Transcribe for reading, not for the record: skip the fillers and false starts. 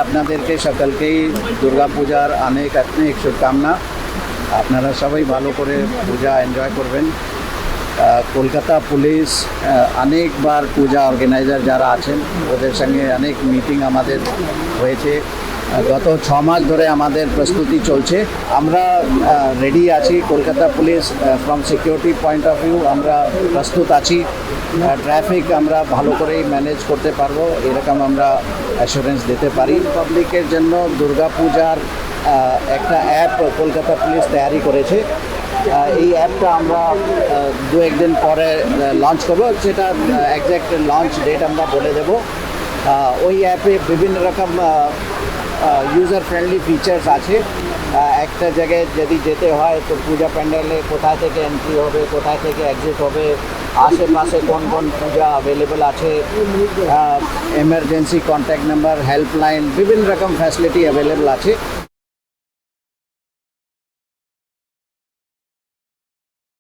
আপনাদেরকে সকলকেই দুর্গাপূজার অনেক অনেক শুভকামনা। আপনারা সবাই ভালো করে পূজা এনজয় করবেন। কলকাতা পুলিশ অনেকবার পূজা অর্গানাইজার যারা আছেন ওদের সঙ্গে অনেক মিটিং আমাদের হয়েছে। গত 6 মাস ধরে আমাদের প্রস্তুতি চলছে। আমরা রেডি আছি। Kolkata police from security point of view আমরা প্রস্তুত আছি। ট্রাফিক আমরা ভালো করেই ম্যানেজ করতে পারবো, এরকম আমরা অ্যাসুরেন্স দিতে পারি। পাবলিকের জন্য দুর্গাপূজার একটা অ্যাপ কলকাতা পুলিশ তৈরি করেছে। এই অ্যাপটা আমরা 2-1 দিন পরে লঞ্চ করবো, যেটা একজ্যাক্ট লঞ্চ ডেট আমরা বলে দেবো। ওই অ্যাপে বিভিন্ন রকম ইউজার ফ্রেন্ডলি ফিচার্স আছে। একটা জায়গায় যদি যেতে হয় তো পূজা প্যান্ডেলে কোথায় থেকে এন্ট্রি হবে, কোথায় থেকে এক্সিট হবে, আশেপাশে কোন কোন পূজা অ্যাভেলেবল আছে, এমার্জেন্সি কন্ট্যাক্ট নাম্বার, হেল্পলাইন, বিভিন্ন রকম ফ্যাসিলিটি অ্যাভেলেবল আছে।